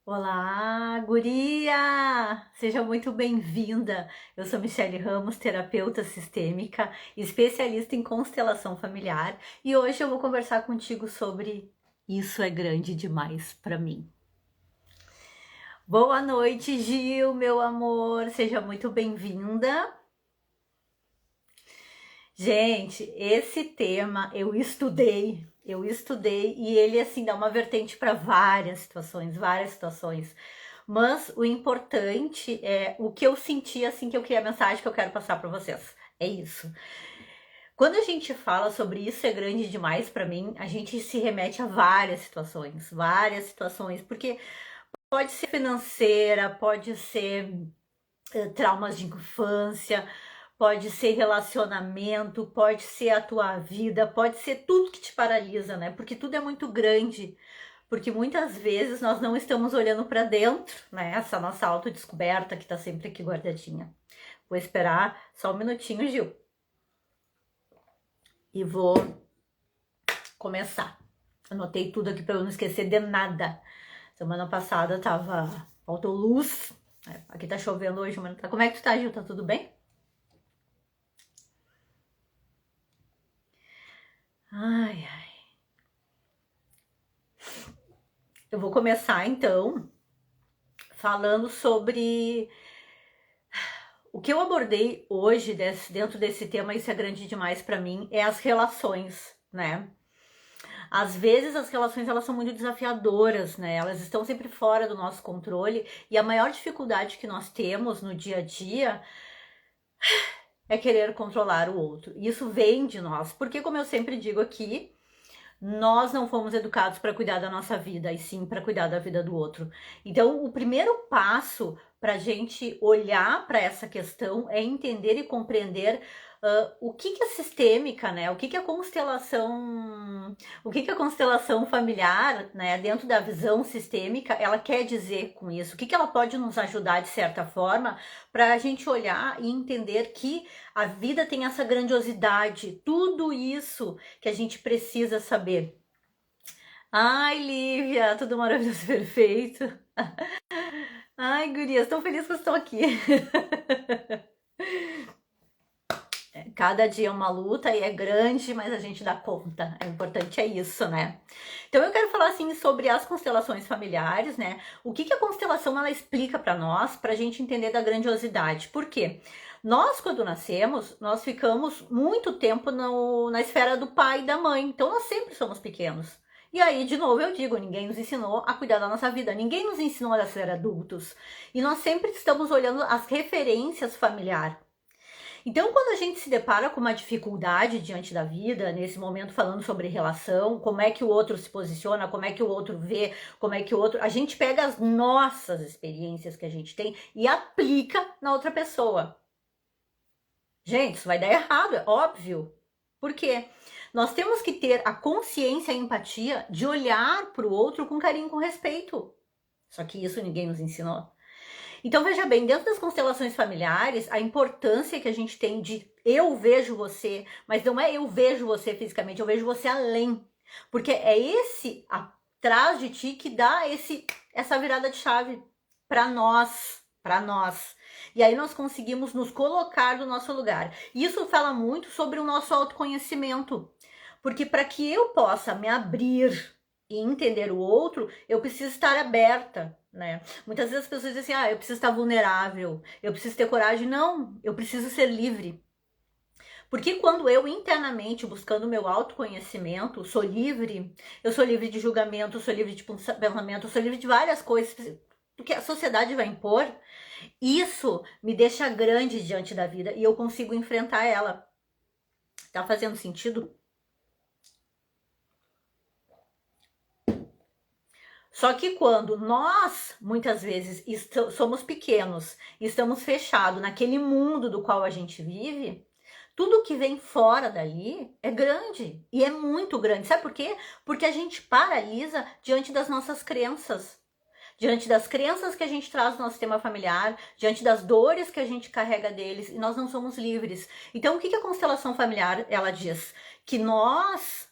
Olá, guria! Seja muito bem-vinda. Eu sou Michele Ramos, terapeuta sistêmica, especialista em constelação familiar, e hoje eu vou conversar contigo sobre isso é grande demais para mim. Boa noite, Gil, meu amor. Seja muito bem-vinda. Gente, esse tema eu estudei e ele assim dá uma vertente para várias situações, várias situações. Mas o importante é o que eu senti assim que eu criei a mensagem que eu quero passar para vocês. É isso. Quando a gente fala sobre isso é grande demais para mim, a gente se remete a várias situações, porque pode ser financeira, pode ser traumas de infância, pode ser relacionamento, pode ser a tua vida, pode ser tudo que te paralisa, né? Porque tudo é muito grande. Porque muitas vezes nós não estamos olhando para dentro, né? Essa nossa autodescoberta que tá sempre aqui guardadinha. Vou esperar só um minutinho, Gil, e vou começar. Anotei tudo aqui para eu não esquecer de nada. Semana passada faltou luz. Aqui tá chovendo hoje, mas tá. Como é que tu tá, Gil? Tá tudo bem? Ai, ai. Eu vou começar então falando sobre o que eu abordei hoje dentro desse tema. Isso é grande demais para mim, é as relações, né? Às vezes as relações elas são muito desafiadoras, né? Elas estão sempre fora do nosso controle e a maior dificuldade que nós temos no dia a dia é querer controlar o outro. Isso vem de nós, porque como eu sempre digo aqui, nós não fomos educados para cuidar da nossa vida, e sim para cuidar da vida do outro. Então, o primeiro passo para a gente olhar para essa questão é entender e compreender o que que é sistêmica, né? O que que a constelação familiar, né? Dentro da visão sistêmica, ela quer dizer com isso? O que que ela pode nos ajudar de certa forma para a gente olhar e entender que a vida tem essa grandiosidade, tudo isso que a gente precisa saber. Ai, Lívia, tudo maravilhoso, perfeito. Ai, gurias, tão feliz que eu estou aqui. Cada dia é uma luta e é grande, mas a gente dá conta. O importante é isso, né? Então eu quero falar assim sobre as constelações familiares, né? O que que a constelação ela explica para nós, para a gente entender da grandiosidade. Por quê? Nós, quando nascemos, nós ficamos muito tempo na esfera do pai e da mãe. Então nós sempre somos pequenos. E aí, de novo, eu digo, ninguém nos ensinou a cuidar da nossa vida, ninguém nos ensinou a ser adultos. E nós sempre estamos olhando as referências familiares. Então, quando a gente se depara com uma dificuldade diante da vida, nesse momento falando sobre relação, como é que o outro se posiciona, como é que o outro vê, como é que o outro. A gente pega as nossas experiências que a gente tem e aplica na outra pessoa. Gente, isso vai dar errado, é óbvio. Por quê? Nós temos que ter a consciência e a empatia de olhar para o outro com carinho e com respeito. Só que isso ninguém nos ensinou. Então, veja bem, dentro das constelações familiares, a importância que a gente tem de eu vejo você, mas não é eu vejo você fisicamente, eu vejo você além. Porque é esse atrás de ti que dá essa virada de chave para nós, para nós. E aí nós conseguimos nos colocar no nosso lugar. E isso fala muito sobre o nosso autoconhecimento. Porque para que eu possa me abrir e entender o outro, eu preciso estar aberta, né? Muitas vezes as pessoas dizem assim, eu preciso estar vulnerável, eu preciso ter coragem. Não, eu preciso ser livre. Porque quando eu internamente, buscando o meu autoconhecimento, eu sou livre de julgamento, sou livre de pensamento, sou livre de várias coisas que a sociedade vai impor, isso me deixa grande diante da vida e eu consigo enfrentar ela. Tá fazendo sentido? Só que quando nós, muitas vezes, somos pequenos, estamos fechados naquele mundo do qual a gente vive, tudo que vem fora dali é grande e é muito grande. Sabe por quê? Porque a gente paralisa diante das nossas crenças, diante das crenças que a gente traz no nosso sistema familiar, diante das dores que a gente carrega deles e nós não somos livres. Então, o que a constelação familiar ela diz? Que nós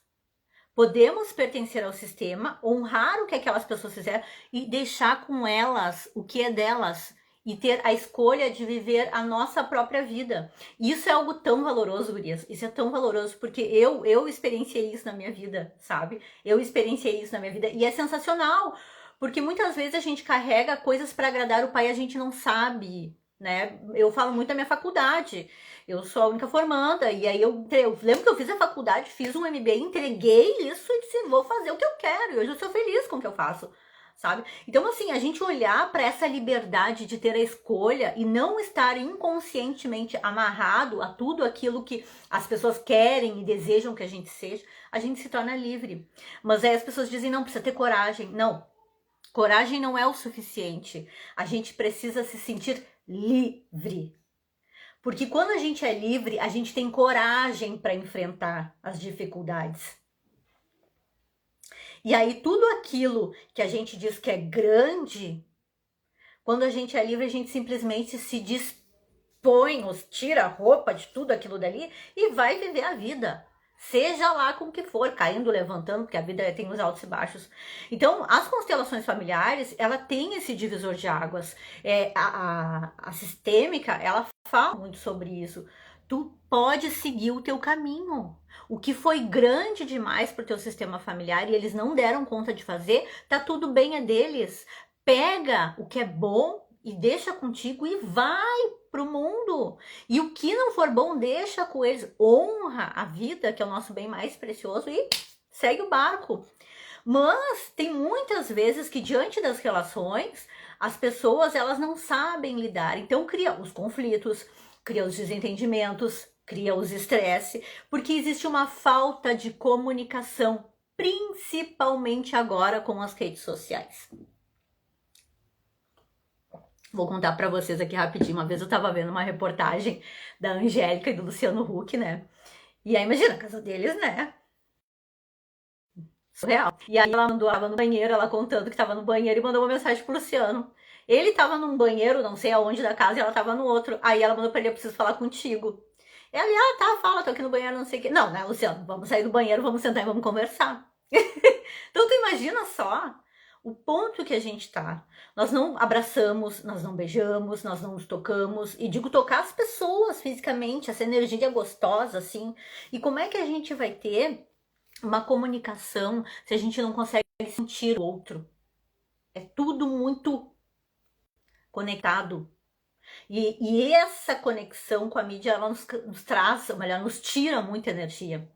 Podemos pertencer ao sistema, honrar o que aquelas pessoas fizeram e deixar com elas o que é delas e ter a escolha de viver a nossa própria vida. Isso é algo tão valoroso, gurias. Isso é tão valoroso porque eu experienciei isso na minha vida, sabe? Eu experienciei isso na minha vida e é sensacional, porque muitas vezes a gente carrega coisas para agradar o pai e a gente não sabe, né? Eu falo muito da minha faculdade. Eu sou a única formanda, e aí eu lembro que eu fiz a faculdade, fiz um MBA, entreguei isso e disse, vou fazer o que eu quero, e hoje eu sou feliz com o que eu faço, sabe? Então, assim, a gente olhar para essa liberdade de ter a escolha e não estar inconscientemente amarrado a tudo aquilo que as pessoas querem e desejam que a gente seja, a gente se torna livre. Mas aí as pessoas dizem, não, precisa ter coragem. Não, coragem não é o suficiente. A gente precisa se sentir livre. Porque quando a gente é livre, a gente tem coragem para enfrentar as dificuldades. E aí tudo aquilo que a gente diz que é grande, quando a gente é livre, a gente simplesmente se dispõe, tira a roupa de tudo aquilo dali e vai viver a vida. Seja lá com o que for, caindo, levantando, porque a vida tem os altos e baixos. Então, as constelações familiares, ela tem esse divisor de águas. A sistêmica, ela fala muito sobre isso. Tu pode seguir o teu caminho. O que foi grande demais para o teu sistema familiar e eles não deram conta de fazer, tá tudo bem, é deles. Pega o que é bom e deixa contigo e vai pro mundo. E o que não for bom, deixa com eles. Honra a vida, que é o nosso bem mais precioso, e segue o barco. Mas tem muitas vezes que diante das relações, as pessoas elas não sabem lidar. Então cria os conflitos, cria os desentendimentos, cria os estresse, porque existe uma falta de comunicação, principalmente agora com as redes sociais. Vou contar para vocês aqui rapidinho. Uma vez eu tava vendo uma reportagem da Angélica e do Luciano Huck, né? E aí, imagina, a casa deles, né? Surreal. E aí ela tava no banheiro, ela contando que tava no banheiro e mandou uma mensagem pro Luciano. Ele tava num banheiro, não sei aonde da casa, e ela tava no outro. Aí ela mandou pra ele, eu preciso falar contigo. Ele, tá, fala, tô aqui no banheiro, não sei o quê. Não, né, Luciano, vamos sair do banheiro, vamos sentar e vamos conversar. Então tu imagina só o ponto que a gente tá. Nós não abraçamos, nós não beijamos, nós não nos tocamos. E digo tocar as pessoas fisicamente, essa energia gostosa, assim. E como é que a gente vai ter uma comunicação se a gente não consegue sentir o outro? É tudo muito conectado. E essa conexão com a mídia, ela nos traz, ou melhor, nos tira muita energia.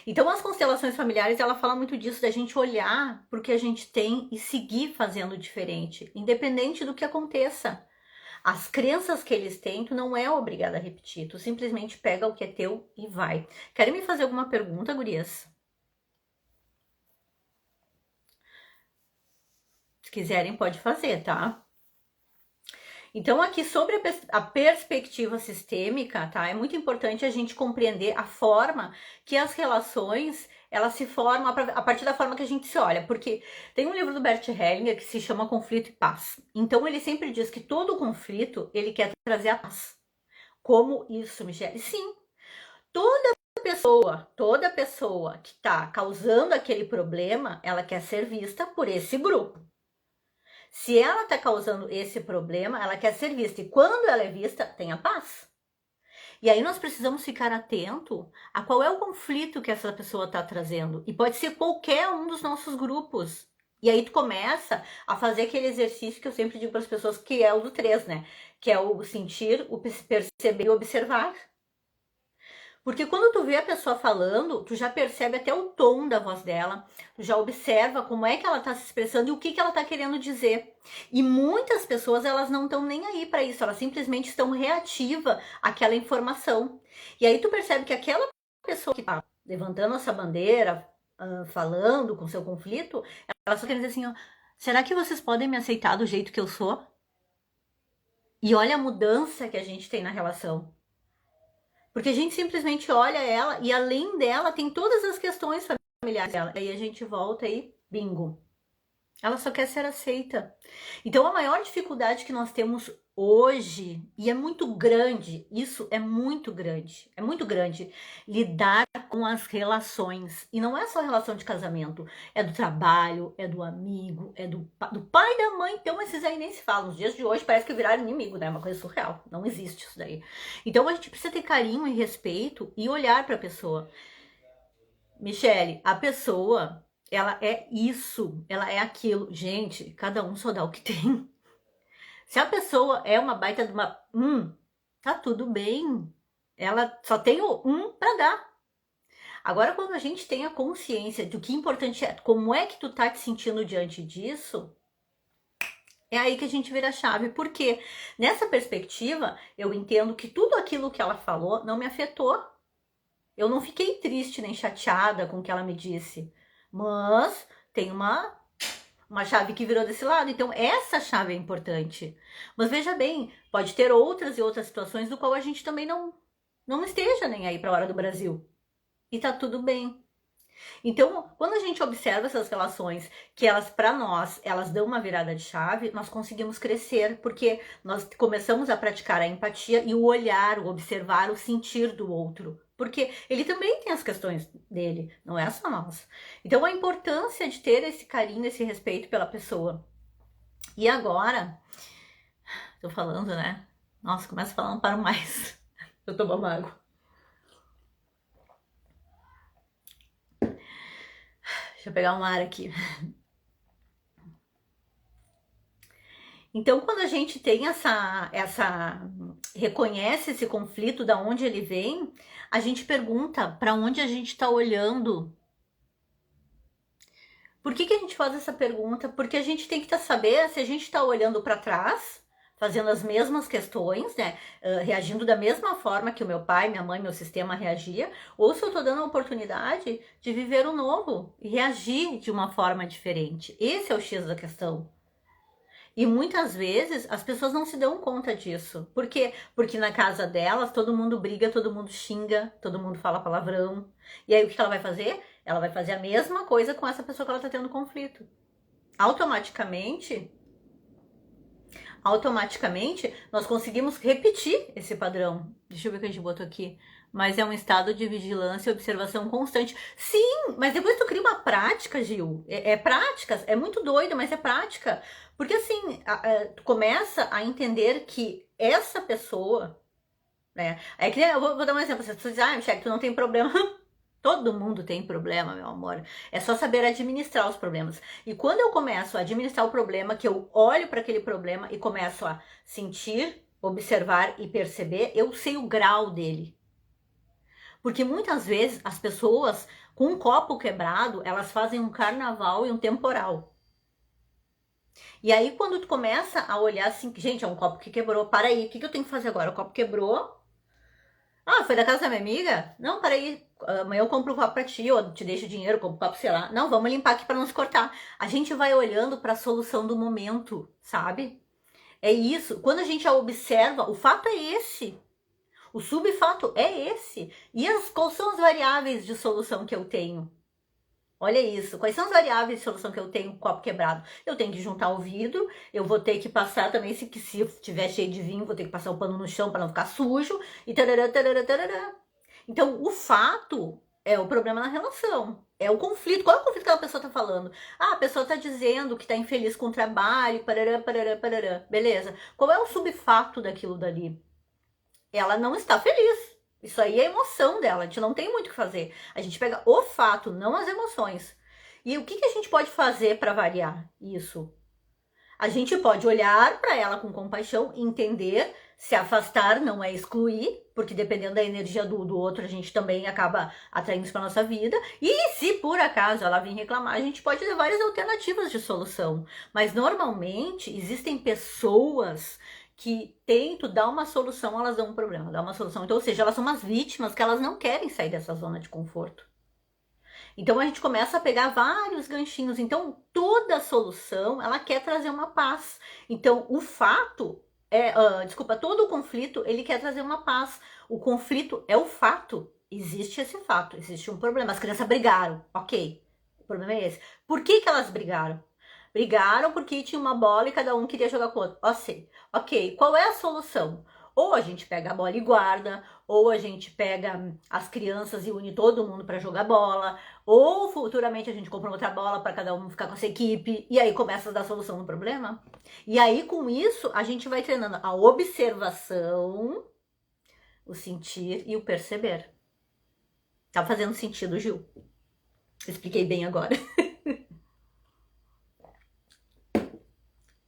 Então, as constelações familiares, ela fala muito disso, da gente olhar para o que a gente tem e seguir fazendo diferente, independente do que aconteça. As crenças que eles têm, tu não é obrigada a repetir, tu simplesmente pega o que é teu e vai. Querem me fazer alguma pergunta, gurias? Se quiserem, pode fazer, tá? Então, aqui sobre a perspectiva sistêmica, tá? É muito importante a gente compreender a forma que as relações, elas se formam a partir da forma que a gente se olha. Porque tem um livro do Bert Hellinger que se chama Conflito e Paz. Então, ele sempre diz que todo conflito, ele quer trazer a paz. Como isso, Michele? Sim, toda pessoa que tá causando aquele problema, ela quer ser vista por esse grupo. Se ela está causando esse problema, ela quer ser vista. E quando ela é vista, tem a paz. E aí nós precisamos ficar atento a qual é o conflito que essa pessoa está trazendo. E pode ser qualquer um dos nossos grupos. E aí tu começa a fazer aquele exercício que eu sempre digo para as pessoas, que é o do 3, né? Que é o sentir, o perceber e o observar. Porque quando tu vê a pessoa falando, tu já percebe até o tom da voz dela, tu já observa como é que ela tá se expressando e o que ela tá querendo dizer. E muitas pessoas, elas não estão nem aí para isso, elas simplesmente estão reativa àquela informação. E aí tu percebe que aquela pessoa que tá levantando essa bandeira, falando com seu conflito, ela só quer dizer assim, ó, será que vocês podem me aceitar do jeito que eu sou? E olha a mudança que a gente tem na relação. Porque a gente simplesmente olha ela e além dela tem todas as questões familiares dela. Aí a gente volta e bingo. Ela só quer ser aceita. Então, a maior dificuldade que nós temos hoje, e é muito grande, isso é muito grande, lidar com as relações. E não é só relação de casamento, é do trabalho, é do amigo, é do pai e da mãe. Então, esses aí nem se falam. Nos dias de hoje parece que viraram inimigo, né? É uma coisa surreal. Não existe isso daí. Então, a gente precisa ter carinho e respeito e olhar para a pessoa. Michele, a pessoa, ela é isso, ela é aquilo. Gente, cada um só dá o que tem. Se a pessoa é uma baita de uma. Tá tudo bem. Ela só tem o pra dar. Agora, quando a gente tem a consciência do que é importante é como é que tu tá te sentindo diante disso, é aí que a gente vira a chave. Porque nessa perspectiva, eu entendo que tudo aquilo que ela falou não me afetou. Eu não fiquei triste nem chateada com o que ela me disse. Mas tem uma chave que virou desse lado. Então, essa chave é importante. Mas veja bem, pode ter outras e outras situações do qual a gente também não esteja nem aí para a hora do Brasil. E tá tudo bem. Então, quando a gente observa essas relações, que elas, para nós, elas dão uma virada de chave, nós conseguimos crescer, porque nós começamos a praticar a empatia e o olhar, o observar, o sentir do outro. Porque ele também tem as questões dele, não é só nós. Então, a importância de ter esse carinho, esse respeito pela pessoa. E agora, tô falando, né? Nossa, começa a falar, não paro mais. Eu tomo uma água. Deixa eu pegar um ar aqui. Então, quando a gente tem reconhece esse conflito, da onde ele vem, a gente pergunta para onde a gente está olhando. Por que a gente faz essa pergunta? Porque a gente tem que saber se a gente está olhando para trás, fazendo as mesmas questões, né? Reagindo da mesma forma que o meu pai, minha mãe, meu sistema reagia, ou se eu estou dando a oportunidade de viver o novo e reagir de uma forma diferente. Esse é o X da questão. E muitas vezes as pessoas não se dão conta disso. Por quê? Porque na casa delas todo mundo briga, todo mundo xinga, todo mundo fala palavrão. E aí o que ela vai fazer? Ela vai fazer a mesma coisa com essa pessoa que ela está tendo conflito. Automaticamente, nós conseguimos repetir esse padrão. Deixa eu ver o que a gente botou aqui. Mas é um estado de vigilância e observação constante. Sim, mas depois tu cria uma prática, Gil. É prática, é muito doido, mas é prática. Porque assim, tu começa a entender que essa pessoa, né? É que eu vou dar um exemplo. As pessoas dizem, Michele, tu não tem problema. Todo mundo tem problema, meu amor. É só saber administrar os problemas. E quando eu começo a administrar o problema, que eu olho para aquele problema e começo a sentir, observar e perceber, eu sei o grau dele. Porque muitas vezes as pessoas com um copo quebrado, elas fazem um carnaval e um temporal. E aí quando tu começa a olhar assim, gente, é um copo que quebrou, para aí, o que eu tenho que fazer agora? O copo quebrou. Ah, foi da casa da minha amiga? Não, para aí, amanhã eu compro o copo pra ti, ou te deixo dinheiro, compro o copo, sei lá. Não, vamos limpar aqui para não se cortar. A gente vai olhando para a solução do momento, sabe? É isso. Quando a gente a observa, o fato é esse. O subfato é esse. E quais são as variáveis de solução que eu tenho? Olha isso. Quais são as variáveis de solução que eu tenho com o copo quebrado? Eu tenho que juntar o vidro, eu vou ter que passar também, se estiver cheio de vinho, vou ter que passar o pano no chão para não ficar sujo, e tarará, tarará, tarará. Então, o fato é o problema na relação. É o conflito. Qual é o conflito que a pessoa tá falando? Ah, a pessoa tá dizendo que tá infeliz com o trabalho, parará, parará, parará. Beleza. Qual é o subfato daquilo dali? Ela não está feliz. Isso aí é a emoção dela, a gente não tem muito o que fazer. A gente pega o fato, não as emoções. E o que a gente pode fazer para variar isso? A gente pode olhar para ela com compaixão, entender, se afastar não é excluir, porque dependendo da energia do outro, a gente também acaba atraindo isso para nossa vida. E se por acaso ela vir reclamar, a gente pode ter várias alternativas de solução. Mas normalmente existem pessoas que tentam dar uma solução, elas dão um problema, dá uma solução. Então, ou seja, elas são umas vítimas que elas não querem sair dessa zona de conforto. Então a gente começa a pegar vários ganchinhos. Então toda solução ela quer trazer uma paz. Então o fato todo o conflito ele quer trazer uma paz. O conflito é o fato. Existe esse fato, existe um problema. As crianças brigaram, ok? O problema é esse. Por que elas brigaram? Brigaram porque tinha uma bola e cada um queria jogar com o outro. Ok, qual é a solução? Ou a gente pega a bola e guarda, ou a gente pega as crianças e une todo mundo para jogar bola, ou futuramente a gente compra outra bola para cada um ficar com essa equipe, e aí começa a dar solução no problema. E aí com isso a gente vai treinando a observação, o sentir e o perceber. Tá fazendo sentido, Gil? Expliquei bem agora.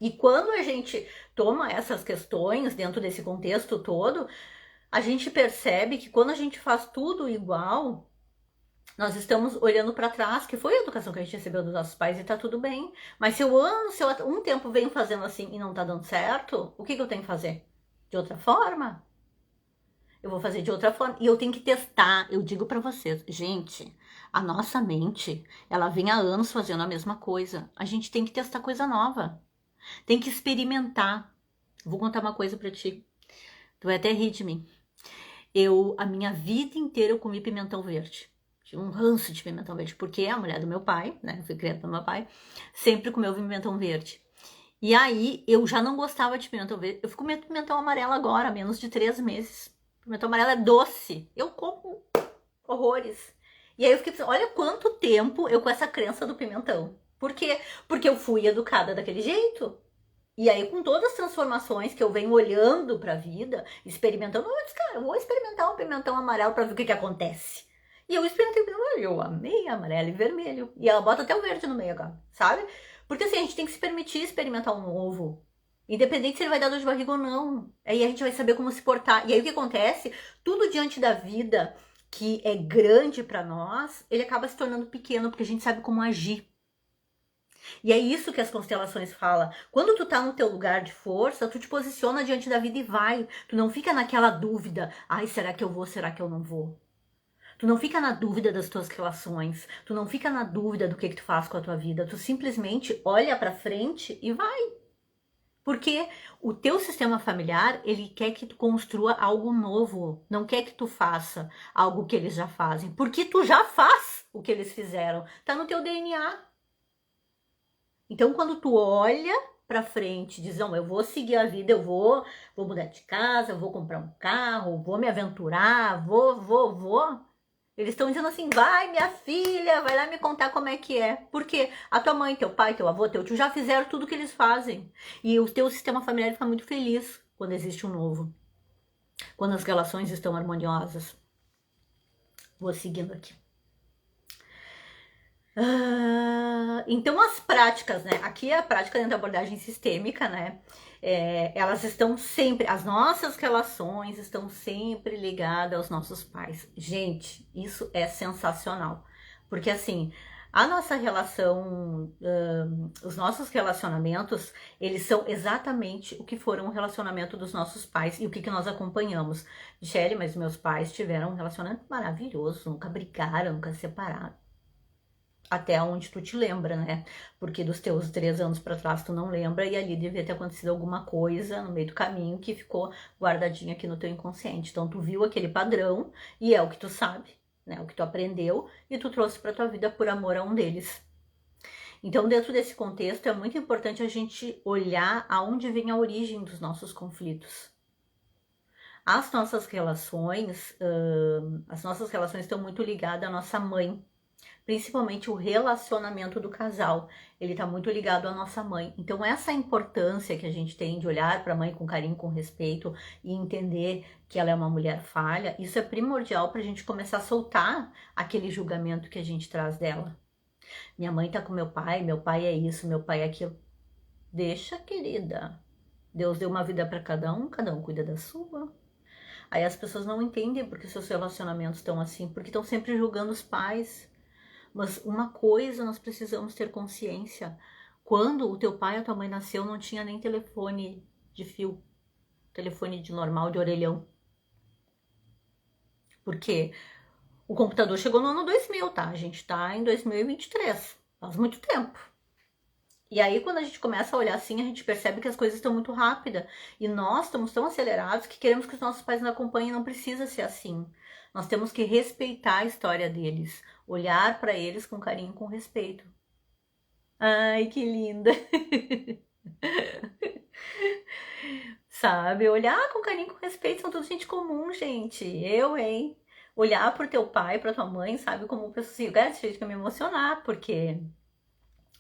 E quando a gente toma essas questões dentro desse contexto todo, a gente percebe que quando a gente faz tudo igual, nós estamos olhando para trás, que foi a educação que a gente recebeu dos nossos pais e tá tudo bem. Mas se eu um tempo venho fazendo assim e não tá dando certo, o que eu tenho que fazer? De outra forma? Eu vou fazer de outra forma e eu tenho que testar. Eu digo para vocês, gente, a nossa mente, ela vem há anos fazendo a mesma coisa. A gente tem que testar coisa nova. Tem que experimentar. Vou contar uma coisa pra ti. Tu vai até rir de mim. A minha vida inteira eu comi pimentão verde. Tinha um ranço de pimentão verde, porque a mulher do meu pai, né, eu fui criada pelo meu pai, sempre comeu pimentão verde. E aí, eu já não gostava de pimentão verde. Eu fico comendo pimentão amarelo agora, há menos de 3 meses. Pimentão amarelo é doce. Eu como horrores. E aí eu fiquei pensando, olha quanto tempo eu com essa crença do pimentão. Por quê? Porque eu fui educada daquele jeito. E aí, com todas as transformações que eu venho olhando pra vida, experimentando, eu disse, cara, eu vou experimentar um pimentão amarelo pra ver o que acontece. E eu experimentei o pimentão amarelo, eu amei amarelo e vermelho. E ela bota até o verde no meio agora, sabe? Porque assim, a gente tem que se permitir experimentar um novo. Independente se ele vai dar dor de barriga ou não. Aí a gente vai saber como se portar. E aí o que acontece? Tudo diante da vida que é grande pra nós, ele acaba se tornando pequeno, porque a gente sabe como agir. E é isso que as constelações falam. Quando tu tá no teu lugar de força, tu te posiciona diante da vida e vai. Tu não fica naquela dúvida. Ai, será que eu vou? Será que eu não vou? Tu não fica na dúvida das tuas relações. Tu não fica na dúvida do que tu faz com a tua vida. Tu simplesmente olha pra frente e vai. Porque o teu sistema familiar, ele quer que tu construa algo novo. Não quer que tu faça algo que eles já fazem. Porque tu já faz o que eles fizeram. Tá no teu DNA. Então, quando tu olha pra frente, diz, não, eu vou seguir a vida, vou mudar de casa, vou comprar um carro, vou me aventurar, vou. Eles estão dizendo assim, vai minha filha, vai lá me contar como é que é. Porque a tua mãe, teu pai, teu avô, teu tio já fizeram tudo o que eles fazem. E o teu sistema familiar fica muito feliz quando existe um novo. Quando as relações estão harmoniosas. Vou seguindo aqui. Então as práticas, né? Aqui é a prática dentro da abordagem sistêmica, né? Elas estão sempre, as nossas relações estão sempre ligadas aos nossos pais. Gente, isso é sensacional. Porque assim, a nossa relação, os nossos relacionamentos, eles são exatamente o que foram o relacionamento dos nossos pais e o que nós acompanhamos. Michele, mas meus pais tiveram um relacionamento maravilhoso, nunca brigaram, nunca se separaram. Até onde tu te lembra, né? Porque dos teus 3 anos pra trás tu não lembra e ali devia ter acontecido alguma coisa no meio do caminho que ficou guardadinha aqui no teu inconsciente. Então tu viu aquele padrão e é o que tu sabe, né? O que tu aprendeu e tu trouxe pra tua vida por amor a um deles. Então dentro desse contexto é muito importante a gente olhar aonde vem a origem dos nossos conflitos. As nossas relações estão muito ligadas à nossa mãe. Principalmente o relacionamento do casal, ele tá muito ligado à nossa mãe. Então essa importância que a gente tem de olhar para a mãe com carinho, com respeito e entender que ela é uma mulher falha, isso é primordial para a gente começar a soltar aquele julgamento que a gente traz dela. Minha mãe tá com meu pai é isso, meu pai é aquilo. Deixa, querida. Deus deu uma vida para cada um cuida da sua. Aí as pessoas não entendem porque seus relacionamentos estão assim, porque estão sempre julgando os pais. Mas uma coisa nós precisamos ter consciência. Quando o teu pai ou a tua mãe nasceu, não tinha nem telefone de fio. Telefone de normal, de orelhão. Porque o computador chegou no ano 2000, tá? A gente tá em 2023. Faz muito tempo. E aí, quando a gente começa a olhar assim, a gente percebe que as coisas estão muito rápidas. E nós estamos tão acelerados que queremos que os nossos pais nos acompanhem. Não precisa ser assim. Nós temos que respeitar a história deles. Olhar para eles com carinho e com respeito. Ai, que linda. Sabe? Olhar com carinho, com respeito, são tudo gente comum, gente. Eu, hein? Olhar pro teu pai, pra tua mãe, sabe? Como pessoa assim, eu fica me emocionar, porque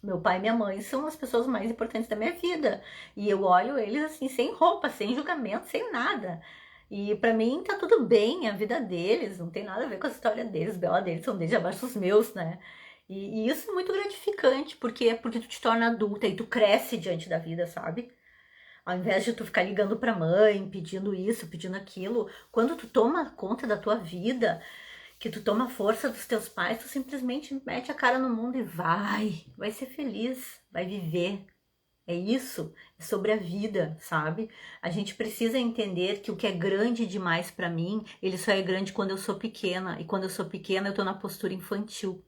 meu pai e minha mãe são as pessoas mais importantes da minha vida. E eu olho eles assim, sem roupa, sem julgamento, sem nada. E pra mim tá tudo bem, a vida deles, não tem nada a ver com a história deles, o BO deles são desde abaixo dos meus, né? E isso é muito gratificante, porque tu te torna adulta e tu cresce diante da vida, sabe? Ao invés de tu ficar ligando pra mãe, pedindo isso, pedindo aquilo, quando tu toma conta da tua vida, que tu toma força dos teus pais, tu simplesmente mete a cara no mundo e vai ser feliz, vai viver. É isso, é sobre a vida, sabe? A gente precisa entender que o que é grande demais pra mim, ele só é grande quando eu sou pequena, e quando eu sou pequena eu tô na postura infantil.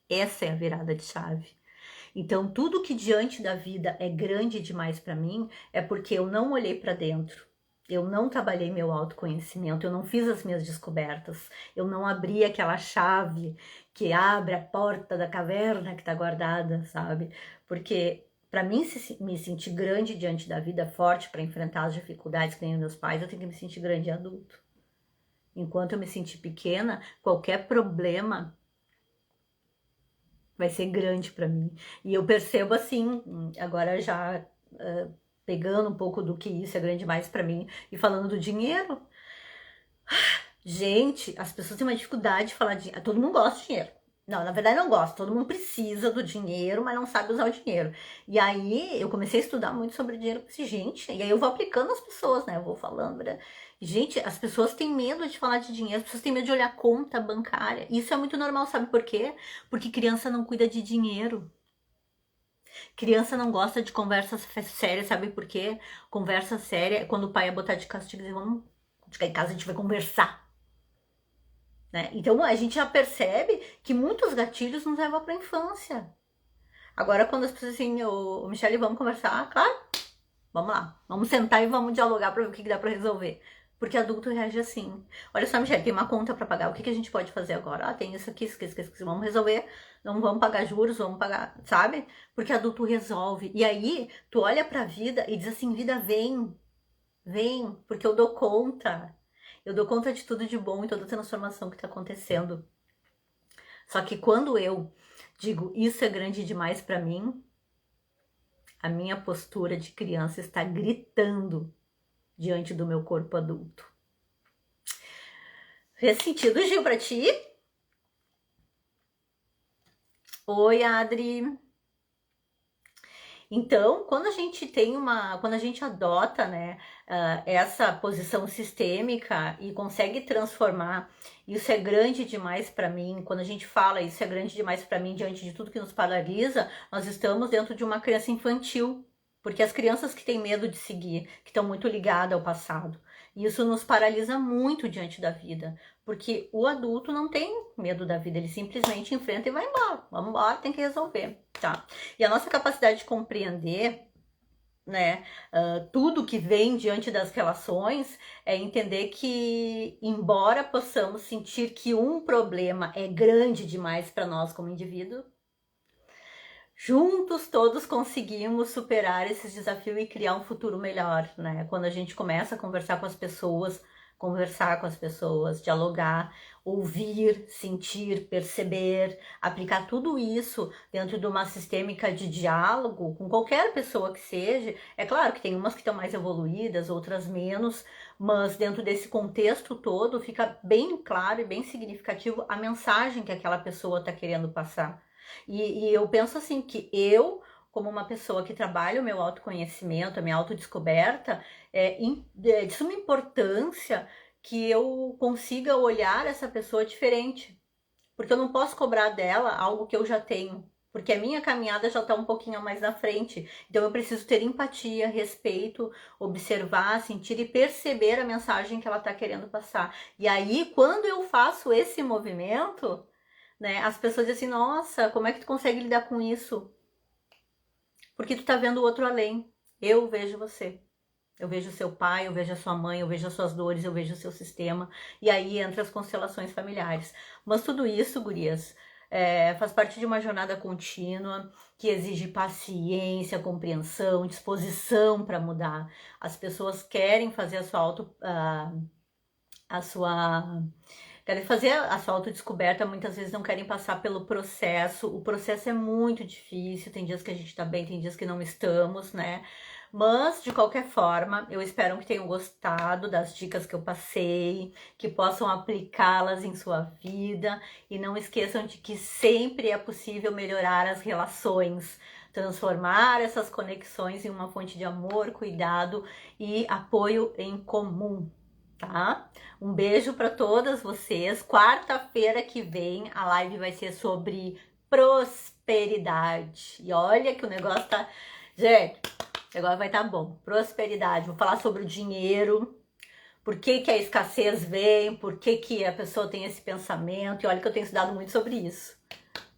Essa é a virada de chave. Então, tudo que diante da vida é grande demais para mim é porque eu não olhei para dentro. Eu não trabalhei meu autoconhecimento, eu não fiz as minhas descobertas, eu não abri aquela chave que abre a porta da caverna que está guardada, sabe? Porque para mim me sentir grande diante da vida, forte para enfrentar as dificuldades que nem meus pais, eu tenho que me sentir grande adulto. Enquanto eu me sentir pequena, qualquer problema vai ser grande para mim. E eu percebo assim, agora já pegando um pouco do que isso é grande demais para mim e falando do dinheiro. Gente, as pessoas têm uma dificuldade de falar de dinheiro. Todo mundo gosta de dinheiro. Não, na verdade não gosta. Todo mundo precisa do dinheiro, mas não sabe usar o dinheiro. E aí eu comecei a estudar muito sobre dinheiro com esse gente. E aí eu vou aplicando as pessoas, né? Eu vou falando, né? Gente, as pessoas têm medo de falar de dinheiro, as pessoas têm medo de olhar conta bancária. Isso é muito normal, sabe por quê? Porque criança não cuida de dinheiro. Criança não gosta de conversas sérias, sabe por quê? Conversa séria é quando o pai ia botar de castigo e dizer, vamos ficar em casa, a gente vai conversar. Né? Então a gente já percebe que muitos gatilhos nos levam para a infância. Agora, quando as pessoas assim, ô Michele, vamos conversar? Claro, vamos lá. Vamos sentar e vamos dialogar para ver o que dá para resolver. Porque adulto reage assim. Olha só, Michele, tem uma conta para pagar. O que a gente pode fazer agora? Ah, tem isso aqui, isso. Vamos resolver. Não vamos pagar juros, vamos pagar, sabe? Porque adulto resolve. E aí, tu olha pra vida e diz assim, vida vem, porque eu dou conta. Eu dou conta de tudo de bom e toda a transformação que tá acontecendo. Só que quando eu digo, isso é grande demais para mim, a minha postura de criança está gritando diante do meu corpo adulto. Fez sentido, Gil, pra ti? Oi, Adri. Então, quando a gente quando a gente adota, né, essa posição sistêmica e consegue transformar, isso é grande demais para mim. Quando a gente fala isso é grande demais para mim diante de tudo que nos paralisa, nós estamos dentro de uma criança infantil, porque as crianças que têm medo de seguir, que estão muito ligadas ao passado, e isso nos paralisa muito diante da vida, porque o adulto não tem medo da vida, ele simplesmente enfrenta e vai embora. Vamos embora, tem que resolver, tá? E a nossa capacidade de compreender, né, tudo que vem diante das relações é entender que, embora possamos sentir que um problema é grande demais para nós como indivíduo, juntos todos conseguimos superar esses desafios e criar um futuro melhor, né? Quando a gente começa a conversar conversar com as pessoas, dialogar, ouvir, sentir, perceber, aplicar tudo isso dentro de uma sistêmica de diálogo com qualquer pessoa que seja. É claro que tem umas que estão mais evoluídas, outras menos, mas dentro desse contexto todo fica bem claro e bem significativo a mensagem que aquela pessoa está querendo passar. E eu penso assim que eu, como uma pessoa que trabalha o meu autoconhecimento, a minha autodescoberta, é de suma importância que eu consiga olhar essa pessoa diferente. Porque eu não posso cobrar dela algo que eu já tenho. Porque a minha caminhada já está um pouquinho mais na frente. Então eu preciso ter empatia, respeito, observar, sentir e perceber a mensagem que ela está querendo passar. E aí, quando eu faço esse movimento, né, as pessoas dizem assim, nossa, como é que tu consegue lidar com isso? Porque tu tá vendo o outro além. Eu vejo você. Eu vejo o seu pai, eu vejo a sua mãe, eu vejo as suas dores, eu vejo o seu sistema. E aí entra as constelações familiares. Mas tudo isso, gurias, faz parte de uma jornada contínua que exige paciência, compreensão, disposição para mudar. As pessoas querem fazer querem fazer a sua autodescoberta, muitas vezes não querem passar pelo processo. O processo é muito difícil, tem dias que a gente tá bem, tem dias que não estamos, né? Mas, de qualquer forma, eu espero que tenham gostado das dicas que eu passei, que possam aplicá-las em sua vida e não esqueçam de que sempre é possível melhorar as relações, transformar essas conexões em uma fonte de amor, cuidado e apoio em comum, tá? Um beijo para todas vocês. Quarta-feira que vem a live vai ser sobre prosperidade. E olha que o negócio tá... Gente, agora vai estar bom. Prosperidade. Vou falar sobre o dinheiro, por que que a escassez vem, por que que a pessoa tem esse pensamento. E olha que eu tenho estudado muito sobre isso,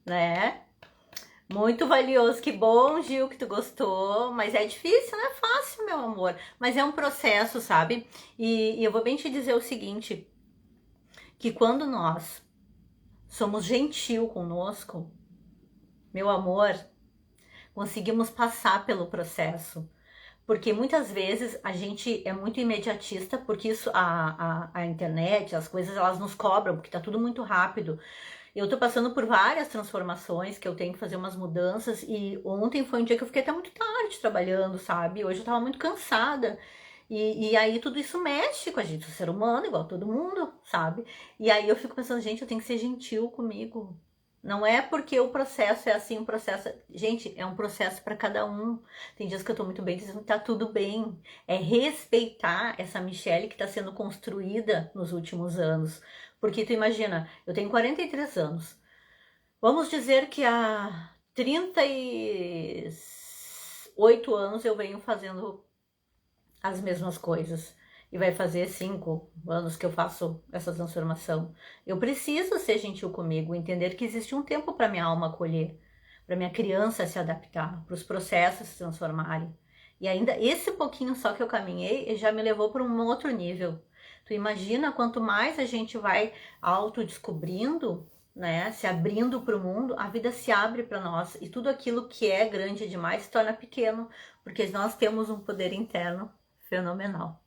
né? Muito valioso, que bom, Gil, que tu gostou, mas é difícil, não é fácil, meu amor, mas é um processo, sabe? E eu vou bem te dizer o seguinte, que quando nós somos gentil conosco, meu amor, conseguimos passar pelo processo, porque muitas vezes a gente é muito imediatista, porque isso, a internet, as coisas, elas nos cobram, porque tá tudo muito rápido. Eu tô passando por várias transformações, que eu tenho que fazer umas mudanças, e ontem foi um dia que eu fiquei até muito tarde trabalhando, sabe? Hoje eu tava muito cansada. E aí tudo isso mexe com a gente, o ser humano, igual todo mundo, sabe? E aí eu fico pensando, gente, eu tenho que ser gentil comigo. Não é porque o processo é assim, um processo. Gente, é um processo para cada um. Tem dias que eu tô muito bem, tem dias que tá tudo bem. É respeitar essa Michelle que tá sendo construída nos últimos anos. Porque tu imagina, eu tenho 43 anos. Vamos dizer que há 38 anos eu venho fazendo as mesmas coisas. E vai fazer 5 anos que eu faço essa transformação. Eu preciso ser gentil comigo, entender que existe um tempo para minha alma acolher, para minha criança se adaptar, para os processos se transformarem. E ainda esse pouquinho só que eu caminhei já me levou para um outro nível. Tu imagina quanto mais a gente vai autodescobrindo, né, se abrindo para o mundo, a vida se abre para nós e tudo aquilo que é grande demais se torna pequeno, porque nós temos um poder interno fenomenal.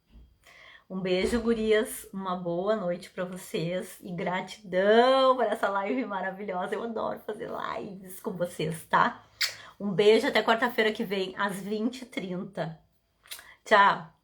Um beijo, gurias, uma boa noite para vocês e gratidão por essa live maravilhosa. Eu adoro fazer lives com vocês, tá? Um beijo até quarta-feira que vem, às 20h30. Tchau!